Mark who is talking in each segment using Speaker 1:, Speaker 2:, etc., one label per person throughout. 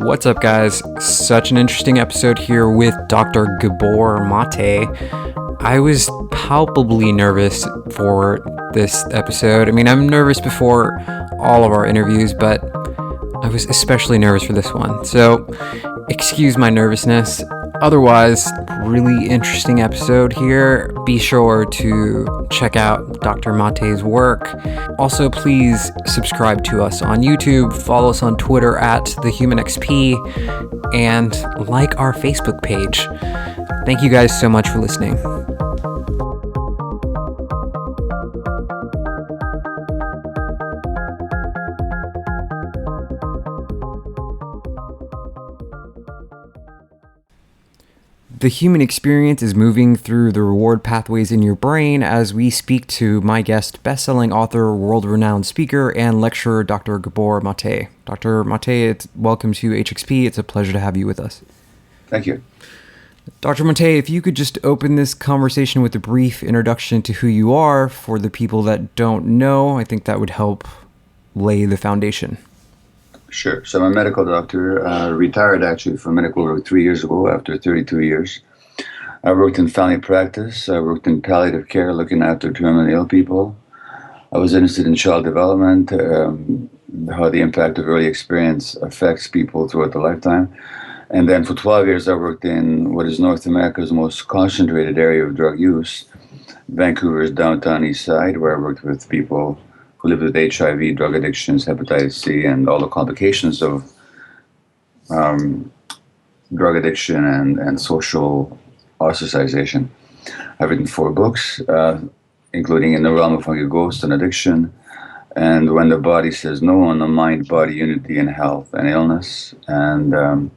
Speaker 1: What's up, guys? Such an interesting episode here with Dr. Gabor Mate. I was palpably nervous for this episode. I mean, I'm nervous before all of our interviews, but I was especially nervous for this one. So, excuse my nervousness. Otherwise, really interesting episode here. Be sure to check out Dr. Mate's work. Also, please subscribe to us on YouTube, follow us on Twitter at TheHumanXP, and like our Facebook page. Thank you guys so much for listening. The human experience is moving through the reward pathways in your brain as we speak to my guest, best-selling author, world-renowned speaker, and lecturer, Dr. Gabor Mate. Dr. Mate, welcome to HXP. It's a pleasure to have you with us.
Speaker 2: Thank you.
Speaker 1: Dr. Mate, if you could just open this conversation with a brief introduction to who you are for the people that don't know, I think that would help lay the foundation.
Speaker 2: Sure. So I'm a medical doctor, retired actually from medical work 3 years ago after 32 years. I worked in family practice. I worked in palliative care, looking after terminally ill people. I was interested in child development, how the impact of early experience affects people throughout their lifetime. And then for 12 years, I worked in what is North America's most concentrated area of drug use, Vancouver's downtown east side, where I worked with people who lived with HIV, drug addictions, hepatitis C, and all the complications of drug addiction and social ostracization. I've written 4 books, including In the Realm of Hungry Ghosts and Addiction, and When the Body Says No on the Mind, Body Unity in Health and Illness. And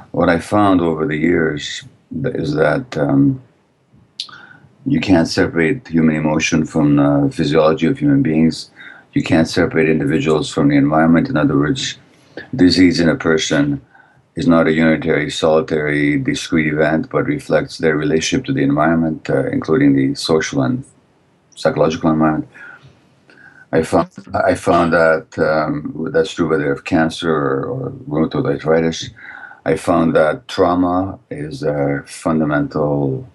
Speaker 2: what I found over the years is that you can't separate human emotion from the physiology of human beings. You can't separate individuals from the environment. In other words, disease in a person is not a unitary, solitary, discrete event, but reflects their relationship to the environment, including the social and psychological environment. I found that that's true whether you have cancer or rheumatoid arthritis. I found that trauma is a fundamental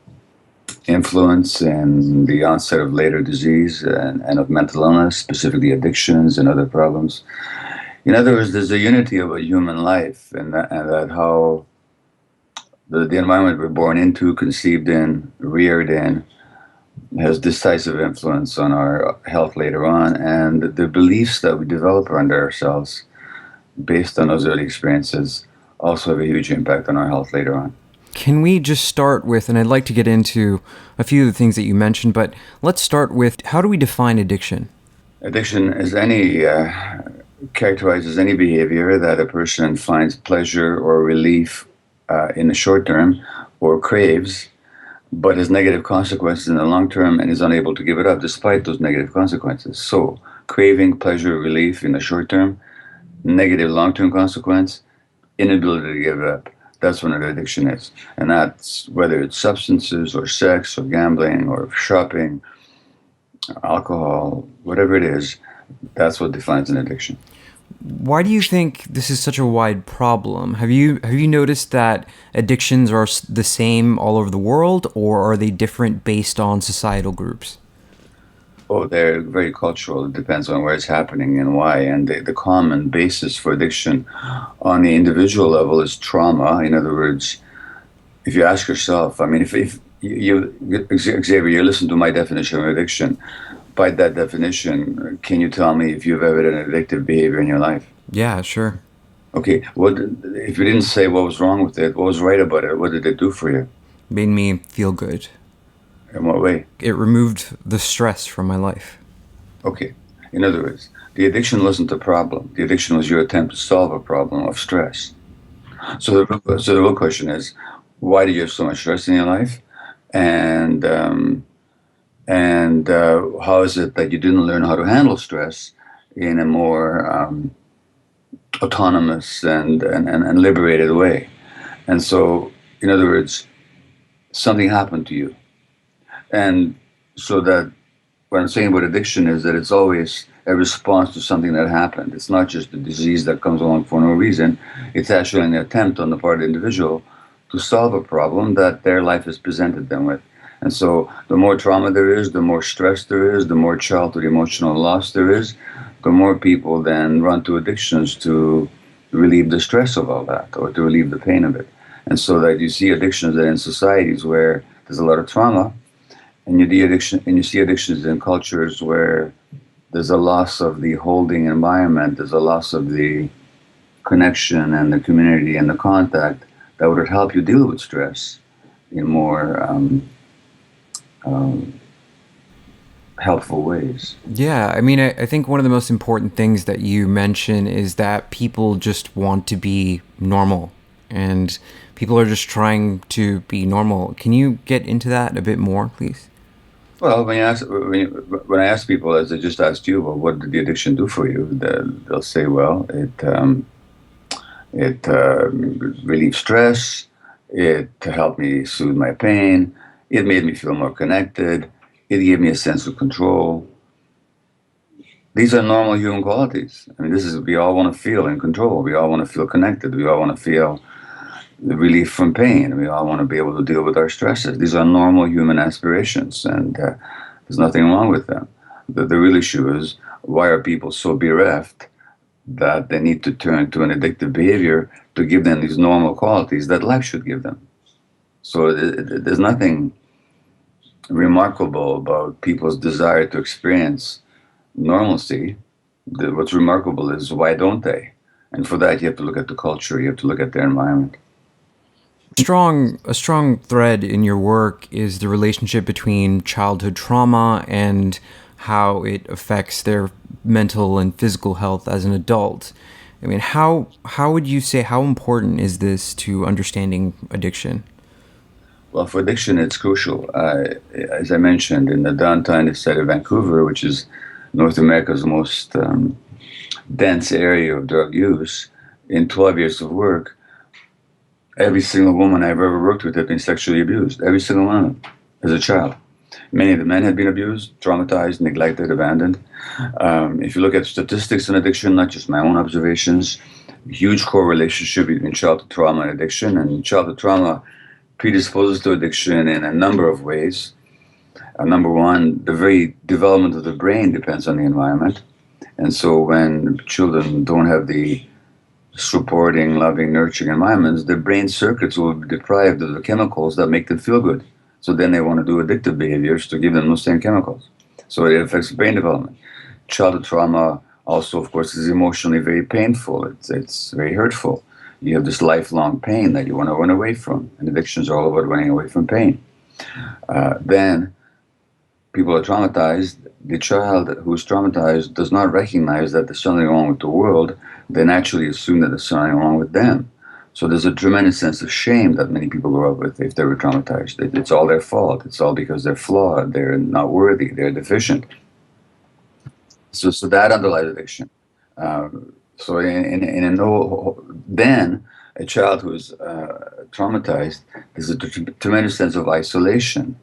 Speaker 2: influence in the onset of later disease and of mental illness, specifically addictions and other problems. In other words, there's a unity of a human life, and that how the environment we're born into, conceived in, reared in, has decisive influence on our health later on, and the beliefs that we develop around ourselves based on those early experiences also have a huge impact on our health later on.
Speaker 1: Can we just start with, and I'd like to get into a few of the things that you mentioned, but let's start with, how do we define addiction?
Speaker 2: Addiction is characterizes any behavior that a person finds pleasure or relief in the short term or craves, but has negative consequences in the long term and is unable to give it up despite those negative consequences. So craving pleasure or relief in the short term, negative long-term consequence, inability to give it up. That's what an addiction is. And that's whether it's substances or sex or gambling or shopping, alcohol, whatever it is, that's what defines an addiction.
Speaker 1: Why do you think this is such a wide problem? Have you noticed that addictions are the same all over the world, or are they different based on societal groups?
Speaker 2: Oh, they're very cultural. It depends on where it's happening and why. And the common basis for addiction on the individual level is trauma. In other words, if you ask yourself, I mean, if you, Xavier, you listen to my definition of addiction, by that definition, can you tell me if you've ever had an addictive behavior in your life?
Speaker 1: Yeah, sure.
Speaker 2: Okay, if you didn't say what was wrong with it, what was right about it, what did it do for you?
Speaker 1: Made me feel good.
Speaker 2: In what way?
Speaker 1: It removed the stress from my life.
Speaker 2: Okay. In other words, the addiction wasn't the problem. The addiction was your attempt to solve a problem of stress. So the real question is, why do you have so much stress in your life? And how is it that you didn't learn how to handle stress in a more autonomous and liberated way? And so, in other words, something happened to you. And so that what I'm saying about addiction is that it's always a response to something that happened. It's not just a disease that comes along for no reason. It's actually an attempt on the part of the individual to solve a problem that their life has presented them with. And so the more trauma there is, the more stress there is, the more childhood emotional loss there is, the more people then run to addictions to relieve the stress of all that or to relieve the pain of it. And so that you see addictions that in societies where there's a lot of trauma, and you see addictions in cultures where there's a loss of the holding environment, there's a loss of the connection and the community and the contact that would help you deal with stress in more um, helpful ways.
Speaker 1: Yeah, I mean, I think one of the most important things that you mention is that people just want to be normal, and people are just trying to be normal. Can you get into that a bit more, please?
Speaker 2: Well, when I ask people, as I just asked you, well, what did the addiction do for you? They'll say, well, it relieved stress. It helped me soothe my pain. It made me feel more connected. It gave me a sense of control. These are normal human qualities. I mean, we all want to feel in control. We all want to feel connected. We all want to feel the relief from pain. We all want to be able to deal with our stresses. These are normal human aspirations, and there's nothing wrong with them. The real issue is, why are people so bereft that they need to turn to an addictive behavior to give them these normal qualities that life should give them? So there's nothing remarkable about people's desire to experience normalcy. What's remarkable is, why don't they? And for that, you have to look at the culture, you have to look at their environment.
Speaker 1: A strong thread in your work is the relationship between childhood trauma and how it affects their mental and physical health as an adult. I mean, how would you say, how important is this to understanding addiction?
Speaker 2: Well, for addiction, it's crucial. As I mentioned, in the downtown side of Vancouver, which is North America's most dense area of drug use, in 12 years of work, every single woman I've ever worked with had been sexually abused. Every single one of them, as a child. Many of the men had been abused, traumatized, neglected, abandoned. If you look at statistics on addiction, not just my own observations, huge correlation between childhood trauma and addiction. And childhood trauma predisposes to addiction in a number of ways. Number one, the very development of the brain depends on the environment. And so when children don't have the supporting, loving, nurturing environments, their brain circuits will be deprived of the chemicals that make them feel good. So then they want to do addictive behaviors to give them those same chemicals. So it affects brain development. Childhood trauma also, of course, is emotionally very painful. It's very hurtful. You have this lifelong pain that you want to run away from. And addictions are all about running away from pain. Then people are traumatized. The child who's traumatized does not recognize that there's something wrong with the world. They naturally assume that there's something wrong with them. So there's a tremendous sense of shame that many people grow up with if they were traumatized. It's all their fault. It's all because they're flawed. They're not worthy. They're deficient. So that underlies addiction. So in a no, then a child who's traumatized, there's a tremendous sense of isolation.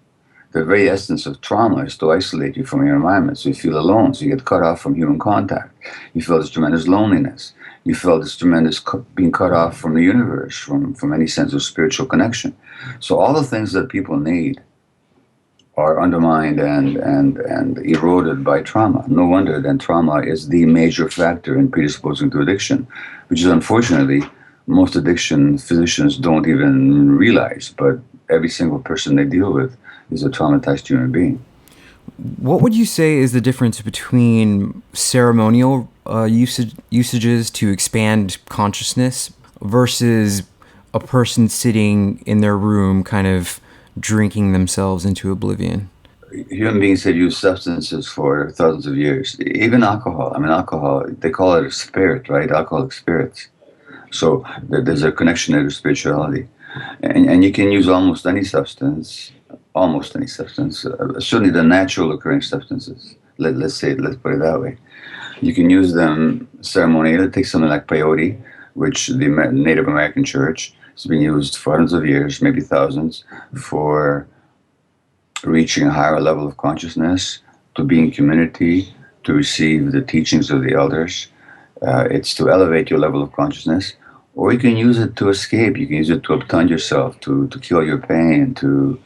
Speaker 2: The very essence of trauma is to isolate you from your environment, so you feel alone, so you get cut off from human contact. You feel this tremendous loneliness. You feel this tremendous being cut off from the universe, from any sense of spiritual connection. So all the things that people need are undermined and eroded by trauma. No wonder then trauma is the major factor in predisposing to addiction, which is unfortunately most addiction physicians don't even realize, but every single person they deal with is a traumatized human being.
Speaker 1: What would you say is the difference between ceremonial usages to expand consciousness versus a person sitting in their room kind of drinking themselves into oblivion?
Speaker 2: Human beings have used substances for thousands of years. Even alcohol. I mean, alcohol, they call it a spirit, right? Alcoholic spirits. So there's a connection there to spirituality. And you can use almost any substance, certainly the natural occurring substances. Let's put it that way. You can use them ceremonially. Take something like peyote, which the Native American church has been used for hundreds of years, maybe thousands, for reaching a higher level of consciousness, to be in community, to receive the teachings of the elders. It's to elevate your level of consciousness. Or you can use it to escape. You can use it to obtund yourself, to kill your pain, to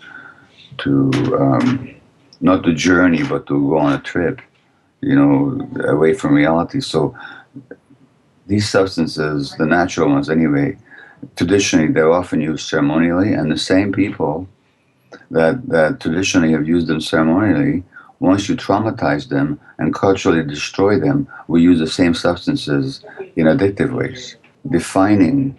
Speaker 2: not to journey, but to go on a trip, away from reality. So these substances, the natural ones anyway, traditionally they're often used ceremonially, and the same people that traditionally have used them ceremonially, once you traumatize them and culturally destroy them, will use the same substances in addictive ways. Defining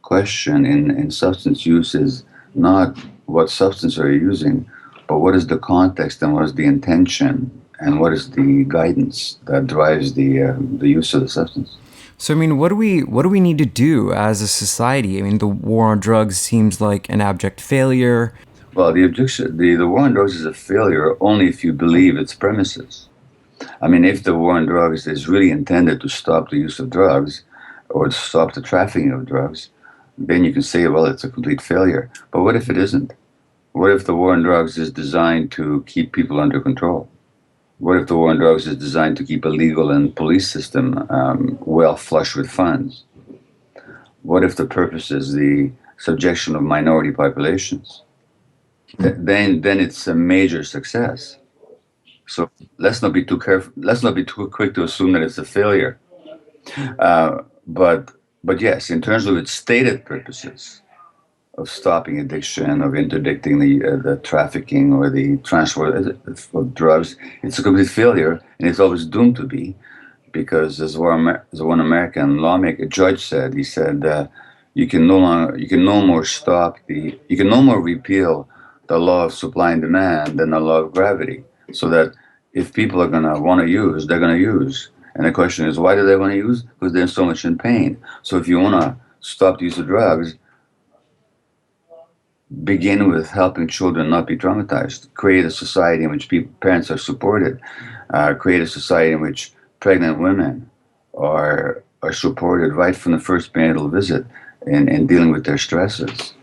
Speaker 2: question in substance use is not what substance are you using, but what is the context and what is the intention and what is the guidance that drives the use of the substance.
Speaker 1: So I mean, what do we need to do as a society? I mean, the war on drugs seems like an abject failure.
Speaker 2: Well, the war on drugs is a failure only if you believe its premises. I mean, if the war on drugs is really intended to stop the use of drugs or to stop the trafficking of drugs, then you can say, well, it's a complete failure. But what if it isn't? What if the war on drugs is designed to keep people under control? What if the war on drugs is designed to keep a legal and police system well flush with funds? What if the purpose is the subjection of minority populations? Then it's a major success. So let's not be too careful. Let's not be too quick to assume that it's a failure. Uh, but but yes, in terms of its stated purposes of stopping addiction, of interdicting the trafficking or the transport of drugs, it's a complete failure, and it's always doomed to be, because as one American lawmaker judge said, he said you can no more you can no more repeal the law of supply and demand than the law of gravity. So that if people are gonna want to use, they're gonna use. And the question is, why do they want to use? Because they're so much in pain. So if you want to stop the use of drugs, begin with helping children not be traumatized. Create a society in which parents are supported. Create a society in which pregnant women are supported right from the first prenatal visit in dealing with their stresses.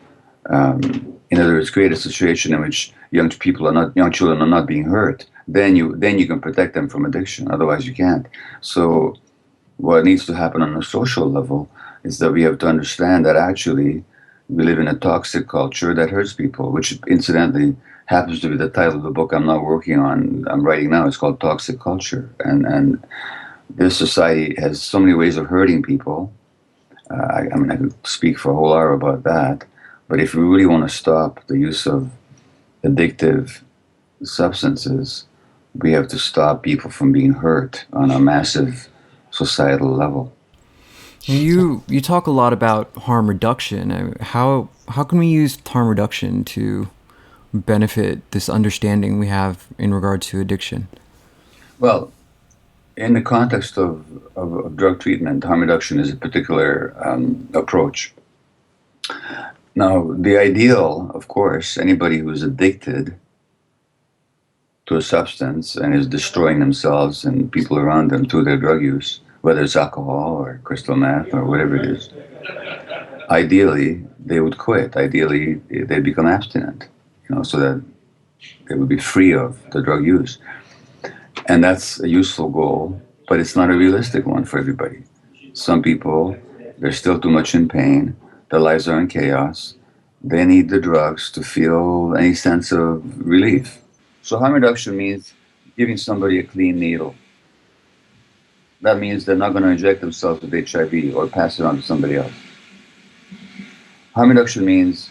Speaker 2: In other words, create a situation in which young children are not being hurt. Then you can protect them from addiction. Otherwise, you can't. So, what needs to happen on a social level is that we have to understand that actually we live in a toxic culture that hurts people, which incidentally happens to be the title of the book I'm writing now. It's called Toxic Culture. And this society has so many ways of hurting people. I mean, I could speak for a whole hour about that. But if we really want to stop the use of addictive substances, we have to stop people from being hurt on a massive societal level.
Speaker 1: You talk a lot about harm reduction. How can we use harm reduction to benefit this understanding we have in regard to addiction?
Speaker 2: Well, in the context of drug treatment, harm reduction is a particular approach. Now, the ideal, of course, anybody who's addicted to a substance and is destroying themselves and people around them through their drug use, whether it's alcohol or crystal meth or whatever it is, ideally they would quit. Ideally, they'd become abstinent, so that they would be free of the drug use. And that's a useful goal, but it's not a realistic one for everybody. Some people, they're still too much in pain, their lives are in chaos, they need the drugs to feel any sense of relief. So harm reduction means giving somebody a clean needle. That means they're not going to inject themselves with HIV or pass it on to somebody else. Harm reduction means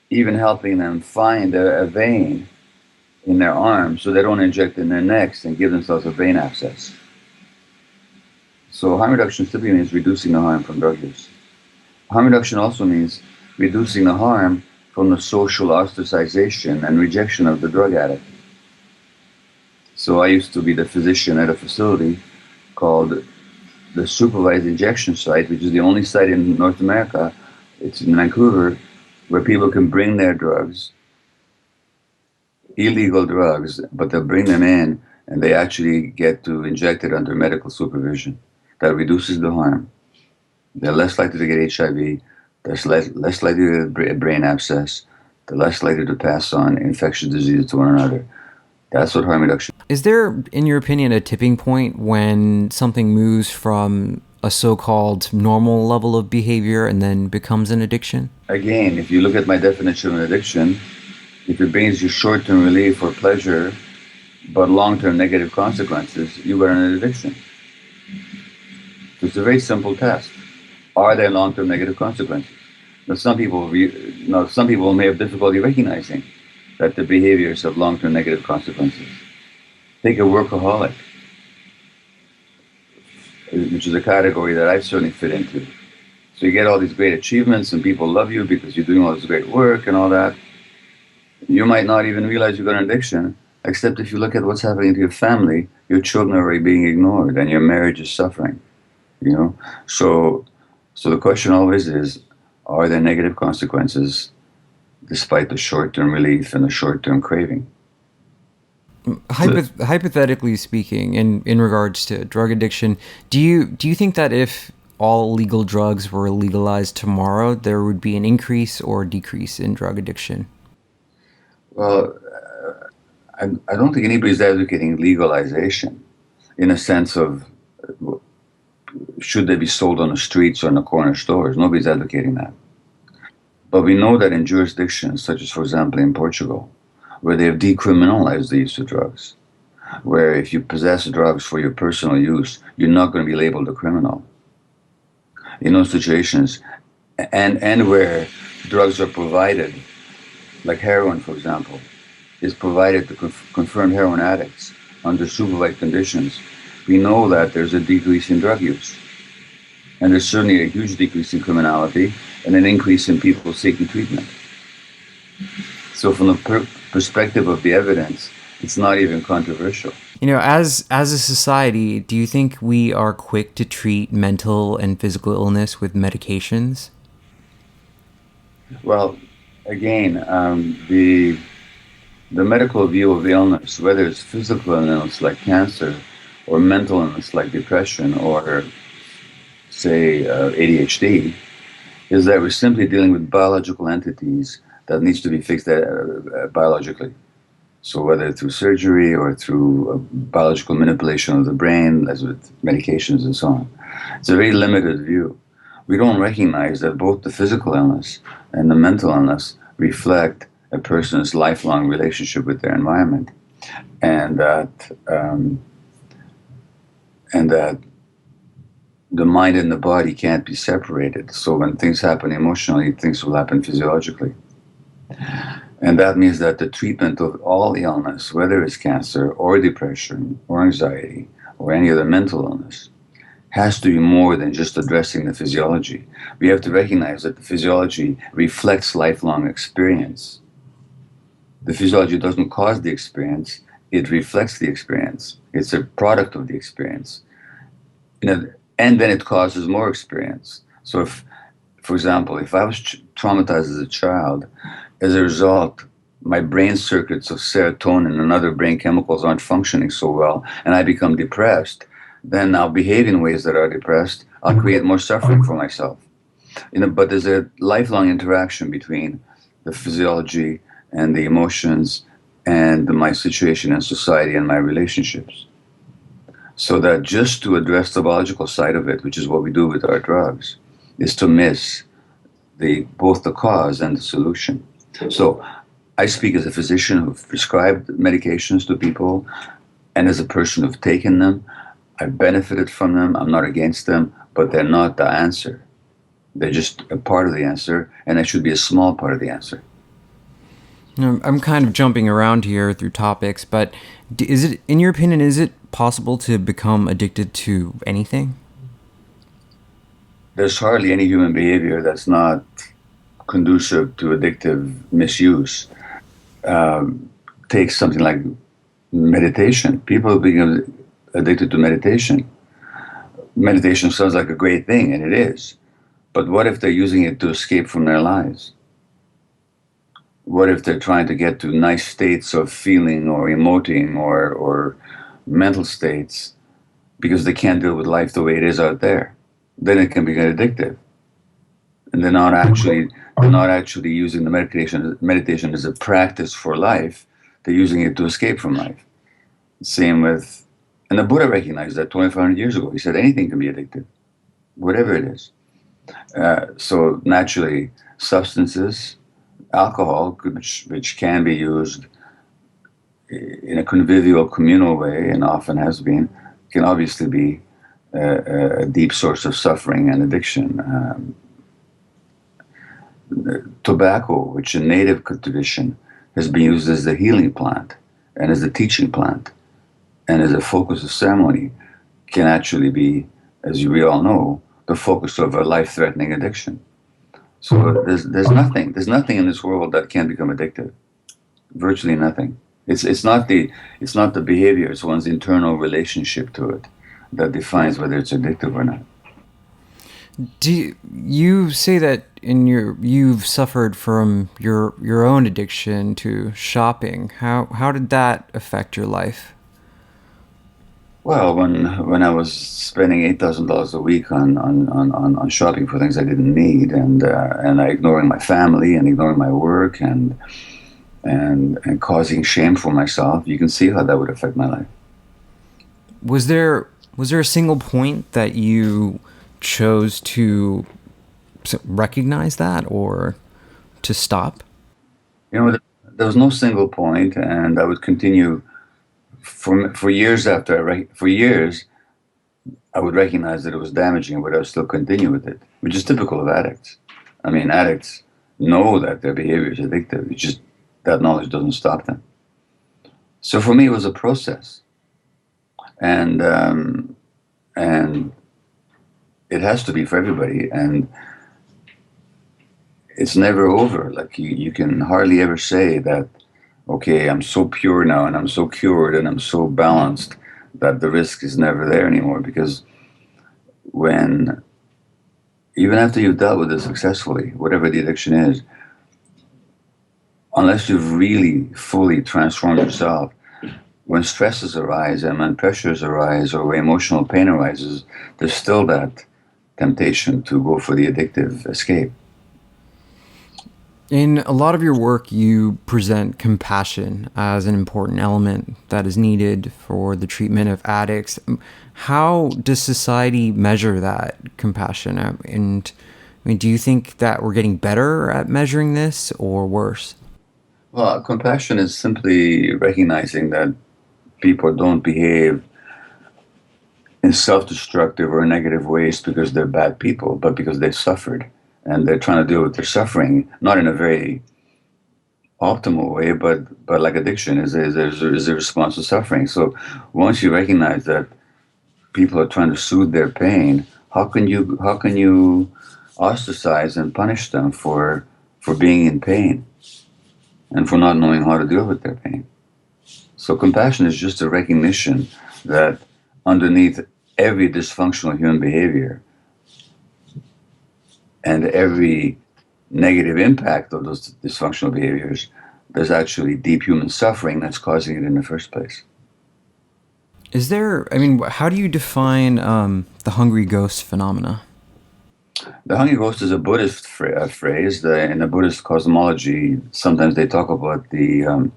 Speaker 2: even helping them find a vein in their arm so they don't inject in their necks and give themselves a vein abscess. So harm reduction simply means reducing the harm from drug use. Harm reduction also means reducing the harm from the social ostracization and rejection of the drug addict. So I used to be the physician at a facility called the Supervised Injection Site, which is the only site in North America, it's in Vancouver, where people can bring their drugs, illegal drugs, but they'll bring them in and they actually get to inject it under medical supervision. That reduces the harm. They're less likely to get HIV, they're less likely to get a brain abscess, they're less likely to pass on infectious diseases to one another. That's what harm reduction.
Speaker 1: Is there, in your opinion, a tipping point when something moves from a so-called normal level of behavior and then becomes an addiction?
Speaker 2: Again, if you look at my definition of addiction, if it brings you short-term relief or pleasure, but long-term negative consequences, you are an addiction. So it's a very simple test. Are there long-term negative consequences? Now, some people may have difficulty recognizing that the behaviors have long-term negative consequences. Take a workaholic, which is a category that I certainly fit into. So you get all these great achievements and people love you because you're doing all this great work and all that. You might not even realize you've got an addiction, except if you look at what's happening to your family, your children are already being ignored and your marriage is suffering, you know? So the question always is, are there negative consequences despite the short-term relief and the short-term craving?
Speaker 1: Hypothetically speaking, in regards to drug addiction, do you think that if all legal drugs were legalized tomorrow, there would be an increase or decrease in drug addiction?
Speaker 2: Well, I don't think anybody's advocating legalization in a sense of should they be sold on the streets or in the corner stores. Nobody's advocating that. But we know that in jurisdictions such as, for example, in Portugal, where they have decriminalized the use of drugs, where if you possess drugs for your personal use, you're not going to be labeled a criminal. In those situations, and where drugs are provided, like heroin, for example, is provided to confirmed heroin addicts under supervised conditions, we know that there's a decrease in drug use. And there's certainly a huge decrease in criminality and an increase in people seeking treatment. So from the perspective of the evidence, it's not even controversial.
Speaker 1: As a society, do you think we are quick to treat mental and physical illness with medications?
Speaker 2: Well, again, the medical view of illness, whether it's physical illness like cancer, or mental illness like depression, or say ADHD, is that we're simply dealing with biological entities that needs to be fixed biologically. So whether through surgery or through biological manipulation of the brain, as with medications and so on. It's a very limited view. We don't recognize that both the physical illness and the mental illness reflect a person's lifelong relationship with their environment, and that the mind and the body can't be separated. So when things happen emotionally, things will happen physiologically. And that means that the treatment of all illness, whether it's cancer or depression or anxiety or any other mental illness, has to be more than just addressing the physiology. We have to recognize that the physiology reflects lifelong experience. The physiology doesn't cause the experience, it reflects the experience. It's a product of the experience. And then it causes more experience. So if, for example, if I was traumatized as a child, as a result, my brain circuits of serotonin and other brain chemicals aren't functioning so well, and I become depressed, then I'll behave in ways that are depressed. I'll create more suffering for myself. But there's a lifelong interaction between the physiology and the emotions and my situation in society and my relationships. So that just to address the biological side of it, which is what we do with our drugs, is to miss both the cause and the solution. So I speak as a physician who've prescribed medications to people, and as a person who've taken them. I've benefited from them. I'm not against them, but they're not the answer. They're just a part of the answer, and they should be a small part of the answer.
Speaker 1: I'm kind of jumping around here through topics, but in your opinion, is it possible to become addicted to anything?
Speaker 2: There's hardly any human behavior that's not conducive to addictive misuse. Take something like meditation. People become addicted to meditation. Meditation sounds like a great thing, and it is. But what if they're using it to escape from their lives? What if they're trying to get to nice states of feeling or emoting or mental states because they can't deal with life the way it is out there? Then it can become addictive. And they're not actually using the meditation as a practice for life. They're using it to escape from life. Same with, and the Buddha recognized that 2,500 years ago. He said anything can be addictive, whatever it is. So naturally, substances, alcohol, which can be used in a convivial, communal way, and often has been, can obviously be a deep source of suffering and addiction. Tobacco, which in native tradition has been used as the healing plant and as the teaching plant and as a focus of ceremony, can actually be, as we all know, the focus of a life-threatening addiction. So there's nothing in this world that can become addictive. Virtually nothing. It's not the behavior. It's one's internal relationship to it that defines whether it's addictive or not.
Speaker 1: Do you say that you've suffered from your own addiction to shopping? How did that affect your life?
Speaker 2: Well, when I was spending $8,000 a week on shopping for things I didn't need, and ignoring my family and ignoring my work and causing shame for myself, you can see how that would affect my life.
Speaker 1: Was there a single point that you chose to recognize that or to stop?
Speaker 2: You know, there was no single point, and I would continue for years after for years. I would recognize that it was damaging, but I would still continue with it, which is typical of addicts. I mean, addicts know that their behavior is addictive. It's just that knowledge doesn't stop them. So for me, it was a process, and and it has to be for everybody, and it's never over. Like you can hardly ever say that, okay, I'm so pure now, and I'm so cured, and I'm so balanced that the risk is never there anymore. Because when, even after you've dealt with it successfully, whatever the addiction is, unless you've really fully transformed yourself, when stresses arise and when pressures arise or when emotional pain arises, there's still that temptation to go for the addictive escape.
Speaker 1: In a lot of your work, you present compassion as an important element that is needed for the treatment of addicts. How does society measure that compassion? And I mean, do you think that we're getting better at measuring this or worse?
Speaker 2: Well, compassion is simply recognizing that people don't behave in self-destructive or negative ways because they're bad people, but because they've suffered and they're trying to deal with their suffering, not in a very optimal way, but like addiction is a response to suffering. So once you recognize that people are trying to soothe their pain, how can you ostracize and punish them for being in pain and for not knowing how to deal with their pain? So compassion is just a recognition that underneath every dysfunctional human behavior and every negative impact of those dysfunctional behaviors, there's actually deep human suffering that's causing it in the first place.
Speaker 1: Is there, I mean, how do you define the hungry ghost phenomena?
Speaker 2: The hungry ghost is a Buddhist phrase. In the Buddhist cosmology, sometimes they talk about the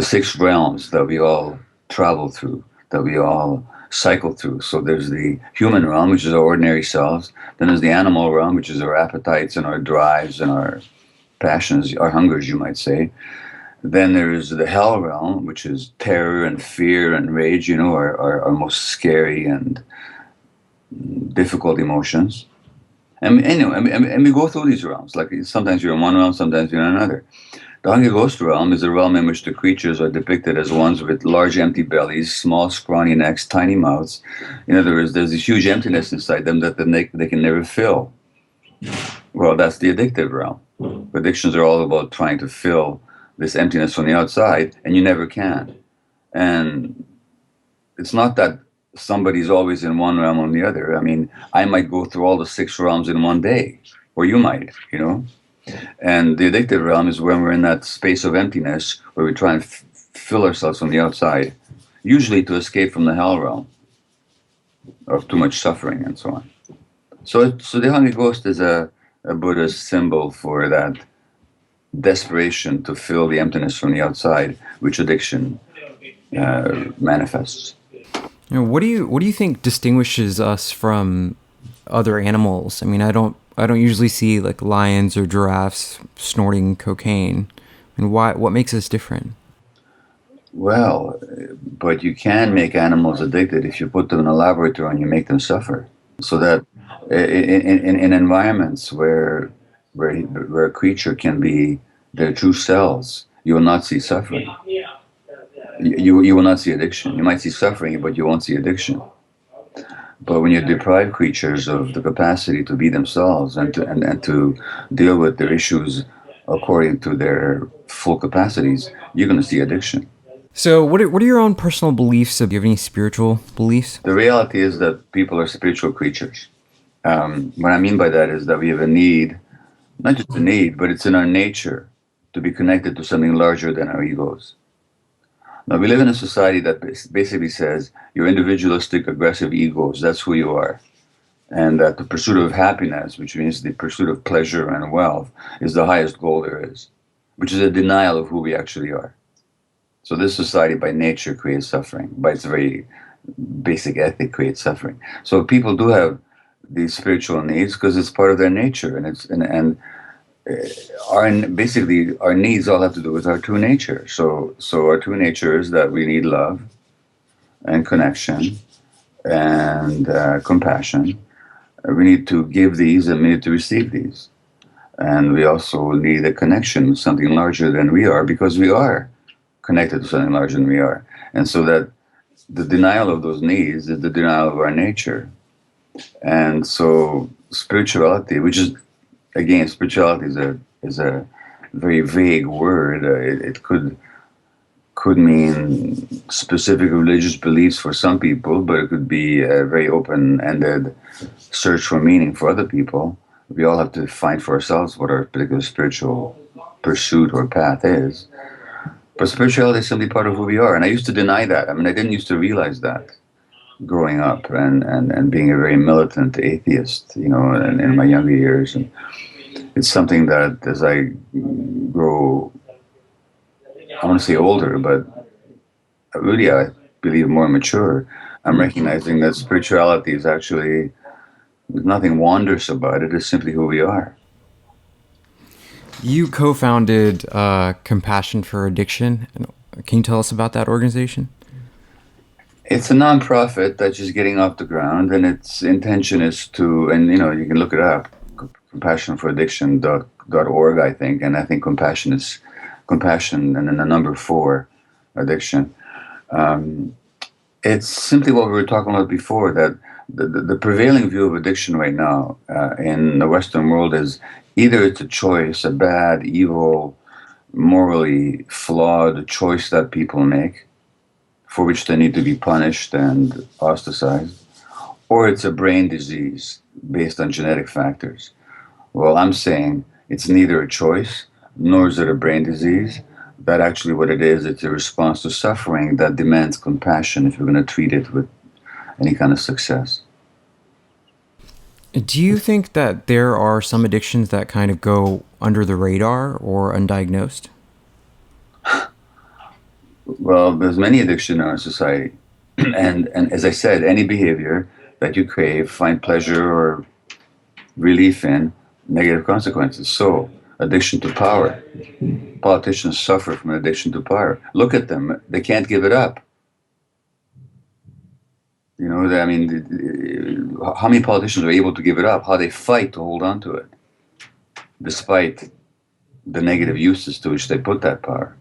Speaker 2: six realms that we all travel through, that we all cycle through. So there's the human realm, which is our ordinary selves. Then there's the animal realm, which is our appetites and our drives and our passions, our hungers, you might say. Then there's the hell realm, which is terror and fear and rage, our most scary and difficult emotions. And we go through these realms. Like sometimes you're in one realm, sometimes you're in another. The hungry ghost realm is a realm in which the creatures are depicted as ones with large empty bellies, small scrawny necks, tiny mouths. In other words, there's this huge emptiness inside them that they can never fill. Well, that's the addictive realm. Addictions are all about trying to fill this emptiness from the outside, and you never can. And it's not that somebody's always in one realm or the other. I mean, I might go through all the six realms in one day, or you might. And the addictive realm is when we're in that space of emptiness where we try and fill ourselves from the outside, usually to escape from the hell realm of too much suffering and so on. So the hungry ghost is a Buddhist symbol for that desperation to fill the emptiness from the outside, which addiction manifests.
Speaker 1: What do you think distinguishes us from other animals? I mean, I don't usually see like lions or giraffes snorting cocaine. I mean, what makes us different?
Speaker 2: Well, but you can make animals addicted if you put them in a laboratory and you make them suffer. So that in environments where a creature can be their true selves, you will not see suffering. You will not see addiction. You might see suffering, but you won't see addiction. But when you deprive creatures of the capacity to be themselves and to deal with their issues according to their full capacities, you're going to see addiction.
Speaker 1: So, what are your own personal beliefs? Do you have any spiritual beliefs?
Speaker 2: The reality is that people are spiritual creatures. What I mean by that is that we have a need, not just a need, but it's in our nature to be connected to something larger than our egos. Now, we live in a society that basically says you're individualistic, aggressive egos, that's who you are. And that the pursuit of happiness, which means the pursuit of pleasure and wealth, is the highest goal there is, which is a denial of who we actually are. So this society by nature creates suffering, by its very basic ethic creates suffering. So people do have these spiritual needs because it's part of their nature, and our basically our needs all have to do with our true nature. So our true nature is that we need love and connection and compassion. We need to give these and we need to receive these, and we also need a connection with something larger than we are because we are connected to something larger than we are, and so that the denial of those needs is the denial of our nature. And so spirituality, which is again, spirituality is a very vague word. It could mean specific religious beliefs for some people, but it could be a very open-ended search for meaning for other people. We all have to find for ourselves what our particular spiritual pursuit or path is. But spirituality is simply part of who we are. And I used to deny that. I mean, I didn't used to realize that growing up and being a very militant atheist, in my younger years. And it's something that as I grow, I want to say older, but really I believe more mature, I'm recognizing that spirituality is actually, there's nothing wondrous about it. It's simply who we are.
Speaker 1: You co-founded Compassion for Addiction. Can you tell us about that organization?
Speaker 2: It's a nonprofit that's just getting off the ground, and its intention is to, and you can look it up, compassionforaddiction.org, I think, and I think compassion is compassion and then the number 4, addiction. Um, it's simply what we were talking about before, that the prevailing view of addiction right now in the Western world is either it's a choice, a bad, evil, morally flawed choice that people make, for which they need to be punished and ostracized, or it's a brain disease based on genetic factors. Well, I'm saying it's neither a choice nor is it a brain disease. That actually what it is, it's a response to suffering that demands compassion if you're going to treat it with any kind of success.
Speaker 1: Do you think that there are some addictions that kind of go under the radar or undiagnosed?
Speaker 2: Well, there's many addictions in our society. And as I said, any behavior that you crave, find pleasure or relief in, negative consequences. So, addiction to power. Politicians suffer from an addiction to power. Look at them. They can't give it up. I mean, how many politicians are able to give it up? How they fight to hold on to it, despite the negative uses to which they put that power.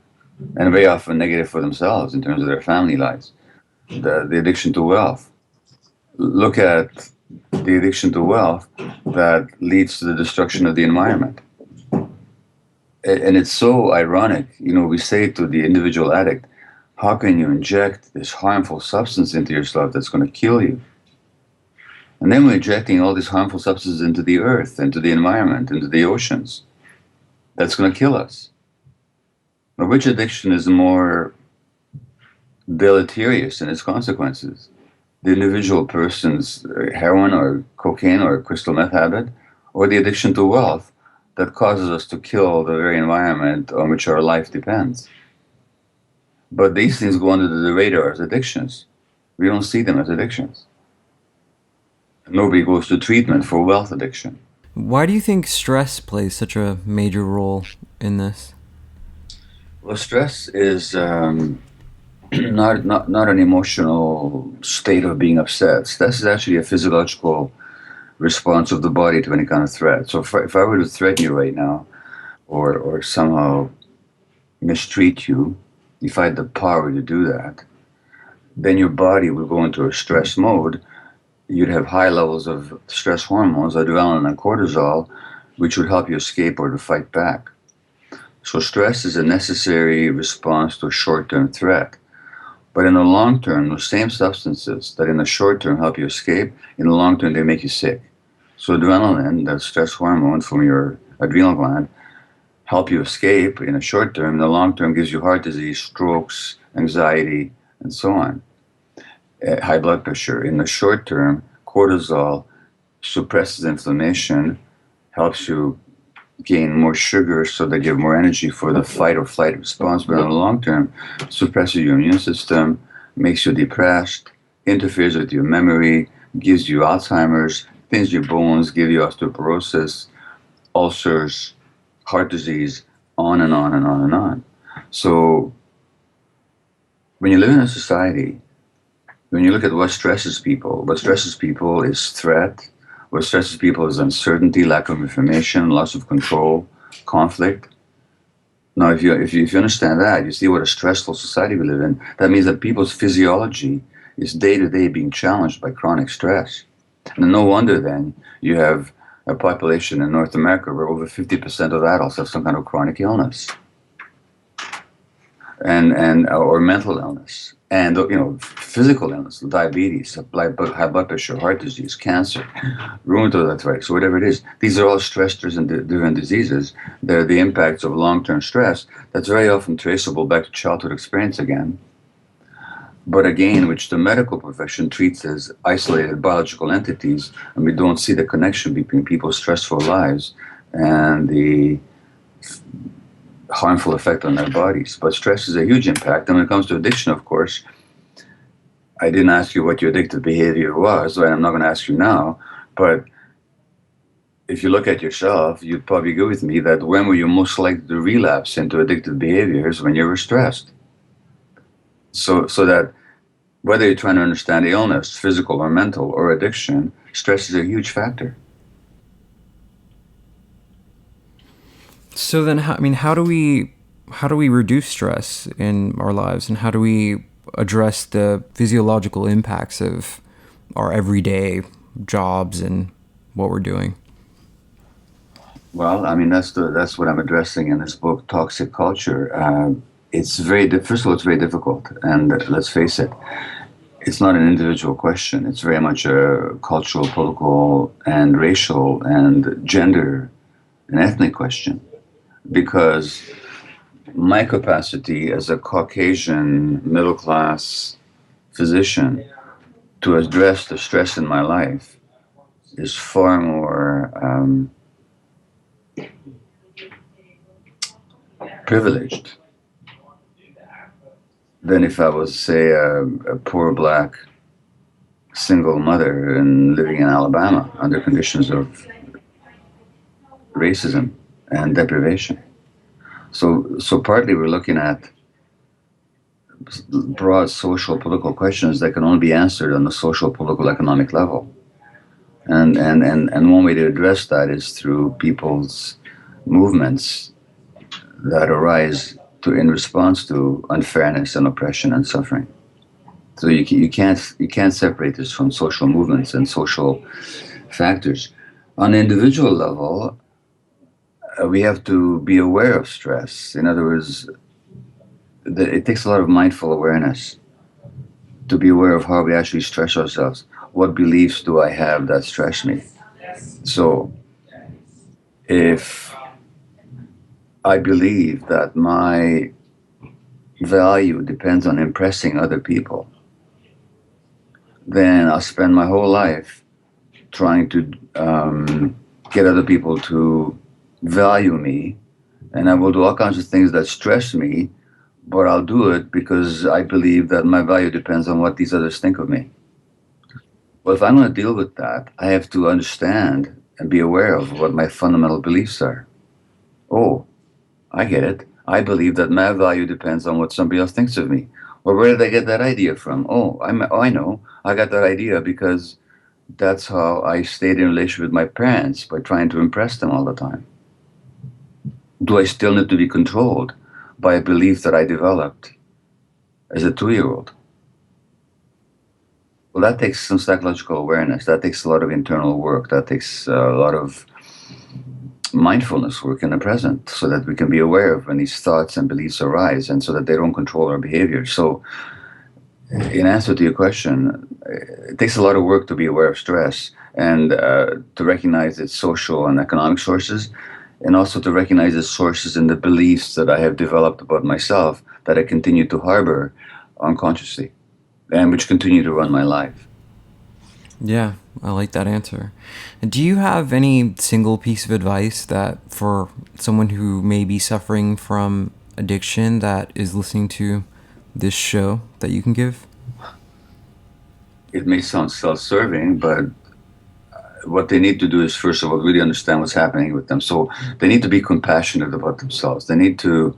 Speaker 2: And very often negative for themselves in terms of their family lives. The addiction to wealth. Look at the addiction to wealth that leads to the destruction of the environment. And it's so ironic, we say to the individual addict, how can you inject this harmful substance into yourself that's going to kill you? And then we're injecting all these harmful substances into the earth, into the environment, into the oceans. That's going to kill us. Now, which addiction is more deleterious in its consequences? The individual person's heroin or cocaine or crystal meth habit, or the addiction to wealth that causes us to kill the very environment on which our life depends. But these things go under the radar as addictions. We don't see them as addictions. Nobody goes to treatment for wealth addiction.
Speaker 1: Why do you think stress plays such a major role in this?
Speaker 2: Well, stress is not an emotional state of being upset. Stress is actually a physiological response of the body to any kind of threat. So if I were to threaten you right now, or somehow mistreat you, if I had the power to do that, then your body would go into a stress mode. You'd have high levels of stress hormones, adrenaline and cortisol, which would help you escape or to fight back. So stress is a necessary response to a short-term threat. But in the long term, those same substances that in the short term help you escape, in the long term they make you sick. So adrenaline, that stress hormone from your adrenal gland, help you escape in the short term. In the long term gives you heart disease, strokes, anxiety, and so on. High blood pressure. In the short term, cortisol suppresses inflammation, helps you gain more sugar so that you have more energy for the fight or flight response. But in the long term, suppresses your immune system, makes you depressed, interferes with your memory, gives you Alzheimer's, thins your bones, gives you osteoporosis, ulcers, heart disease, on and on and on and on. So when you live in a society, when you look at what stresses people is threat. What stresses people is uncertainty, lack of information, loss of control, conflict. Now, if you understand that, you see what a stressful society we live in. That means that people's physiology is day to day being challenged by chronic stress. And no wonder then you have a population in North America where over 50% of adults have some kind of chronic illness and or mental illness, and physical illness, diabetes, high blood pressure, heart disease, cancer, rheumatoid arthritis, whatever it is. These are all stressors and different diseases. They're the impacts of long-term stress that's very often traceable back to childhood experience again, but again, which the medical profession treats as isolated biological entities, and we don't see the connection between people's stressful lives and the harmful effect on their bodies. But stress is a huge impact. And when it comes to addiction, of course, I didn't ask you what your addictive behavior was, and I'm not going to ask you now, but if you look at yourself, you'd probably agree with me that when were you most likely to relapse into addictive behaviors? When you were stressed. So that whether you're trying to understand illness, physical or mental, or addiction, stress is a huge factor.
Speaker 1: So then, how do we reduce stress in our lives, and how do we address the physiological impacts of our everyday jobs and what we're doing?
Speaker 2: Well, I mean that's what I'm addressing in this book, Toxic Culture. It's first of all, it's very difficult, and let's face it, it's not an individual question. It's very much a cultural, political, and racial, and gender, and ethnic question. Because my capacity as a Caucasian middle class physician to address the stress in my life is far more privileged than if I was, say, a poor black single mother and living in Alabama under conditions of racism and deprivation. So partly we're looking at broad social political questions that can only be answered on the social political economic level. And one way to address that is through people's movements that arise in response to unfairness and oppression and suffering. So you can't separate this from social movements and social factors. On an individual level, we have to be aware of stress. In other words, it takes a lot of mindful awareness to be aware of how we actually stress ourselves. What beliefs do I have that stress me? So if I believe that my value depends on impressing other people, then I'll spend my whole life trying to get other people to value me, and I will do all kinds of things that stress me, but I'll do it because I believe that my value depends on what these others think of me. Well, if I'm going to deal with that, I have to understand and be aware of what my fundamental beliefs are. Oh, I get it. I believe that my value depends on what somebody else thinks of me. Well, where did I get that idea from? I know. I got that idea because that's how I stayed in relation with my parents, by trying to impress them all the time. Do I still need to be controlled by a belief that I developed as a 2 year old? Well, that takes some psychological awareness. That takes a lot of internal work. That takes a lot of mindfulness work in the present, so that we can be aware of when these thoughts and beliefs arise, and so that they don't control our behavior. So, in answer to your question, it takes a lot of work to be aware of stress, and to recognize its social and economic sources, and also to recognize its sources in the beliefs that I have developed about myself that I continue to harbor unconsciously, and which continue to run my life.
Speaker 1: Yeah, I like that answer. Do you have any single piece of advice that for someone who may be suffering from addiction that is listening to this show that you can give?
Speaker 2: It may sound self-serving, but what they need to do is, first of all, really understand what's happening with them. So they need to be compassionate about themselves. They need to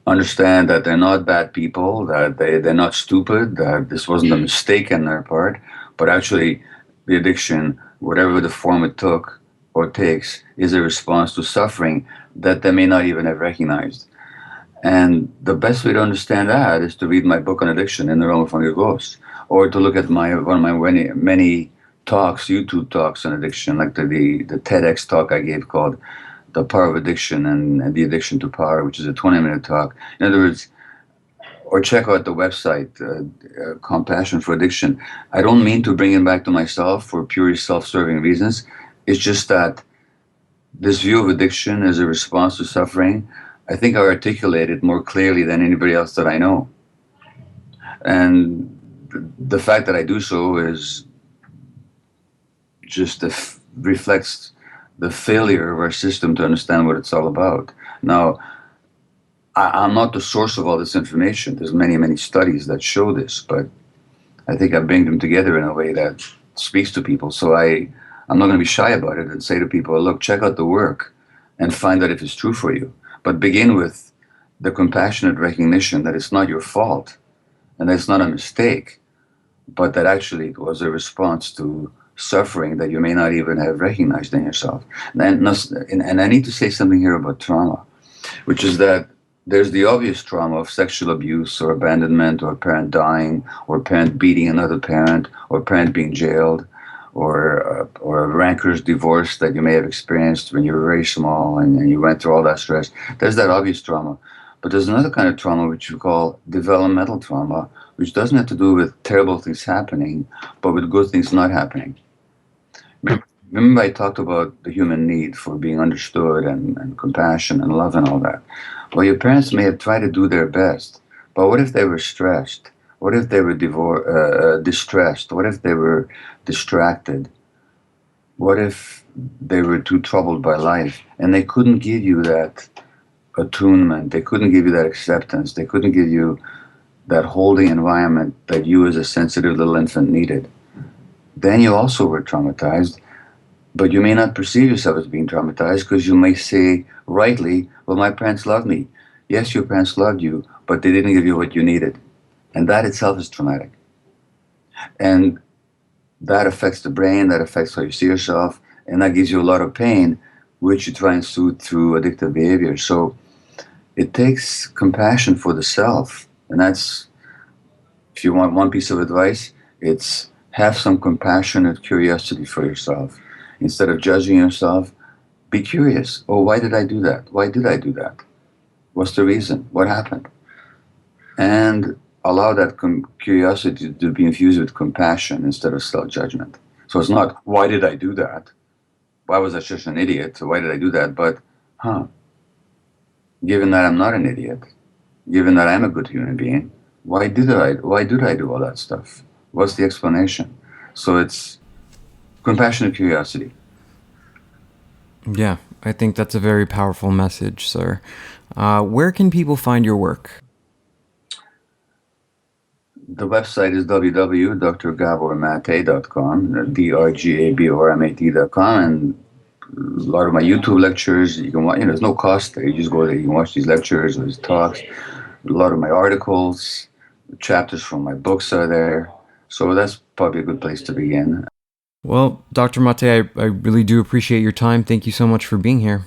Speaker 2: understand that they're not bad people, that they're not stupid, that this wasn't a mistake on their part, but actually the addiction, whatever the form it took or takes, is a response to suffering that they may not even have recognized. And the best way to understand that is to read my book on addiction, In the Realm of Hungry Ghosts, or to look at one of my many talks, YouTube talks on addiction, like the TEDx talk I gave called The Power of Addiction and the Addiction to Power, which is a 20-minute talk. In other words, or check out the website, Compassion for Addiction. I don't mean to bring it back to myself for purely self-serving reasons. It's just that this view of addiction as a response to suffering, I think I articulate it more clearly than anybody else that I know. And the fact that I do so is just reflects the failure of our system to understand what it's all about. Now, I'm not the source of all this information. There's many, many studies that show this, but I think I bring them together in a way that speaks to people. So I'm not going to be shy about it and say to people, look, check out the work and find out if it's true for you. But begin with the compassionate recognition that it's not your fault and that it's not a mistake, but that actually it was a response to suffering that you may not even have recognized in yourself. And I need to say something here about trauma, which is that there's the obvious trauma of sexual abuse or abandonment or a parent dying or a parent beating another parent or a parent being jailed or a rancorous divorce that you may have experienced when you were very small and you went through all that stress. There's that obvious trauma. But there's another kind of trauma which we call developmental trauma, which doesn't have to do with terrible things happening, but with good things not happening. Remember I talked about the human need for being understood and compassion and love and all that. Well, your parents may have tried to do their best, but what if they were stressed? What if they were distressed? What if they were distracted? What if they were too troubled by life and they couldn't give you that attunement? They couldn't give you that acceptance. They couldn't give you that holding environment that you as a sensitive little infant needed. Then you also were traumatized, but you may not perceive yourself as being traumatized because you may say rightly, well, my parents loved me. Yes, your parents loved you, but they didn't give you what you needed. And that itself is traumatic. And that affects the brain, that affects how you see yourself, and that gives you a lot of pain, which you try and soothe through addictive behavior. So it takes compassion for the self. And that's, if you want one piece of advice, it's have some compassionate curiosity for yourself. Instead of judging yourself, be curious. Oh, why did I do that? Why did I do that? What's the reason? What happened? And allow that curiosity to be infused with compassion instead of self-judgment. So it's not, why did I do that? Why was I such an idiot? Why did I do that? But, given that I'm not an idiot, given that I'm a good human being, why did I do all that stuff? What's the explanation? So it's compassionate curiosity.
Speaker 1: Yeah, I think that's a very powerful message, sir. Where can people find your work?
Speaker 2: The website is www.drgabormate.com, drgabormat.com, and a lot of my YouTube lectures, you can watch, there's no cost there. You just go there, you can watch these lectures or these talks. A lot of my articles, chapters from my books are there. So that's probably a good place to begin.
Speaker 1: Well, Dr. Mate, I really do appreciate your time. Thank you so much for being here.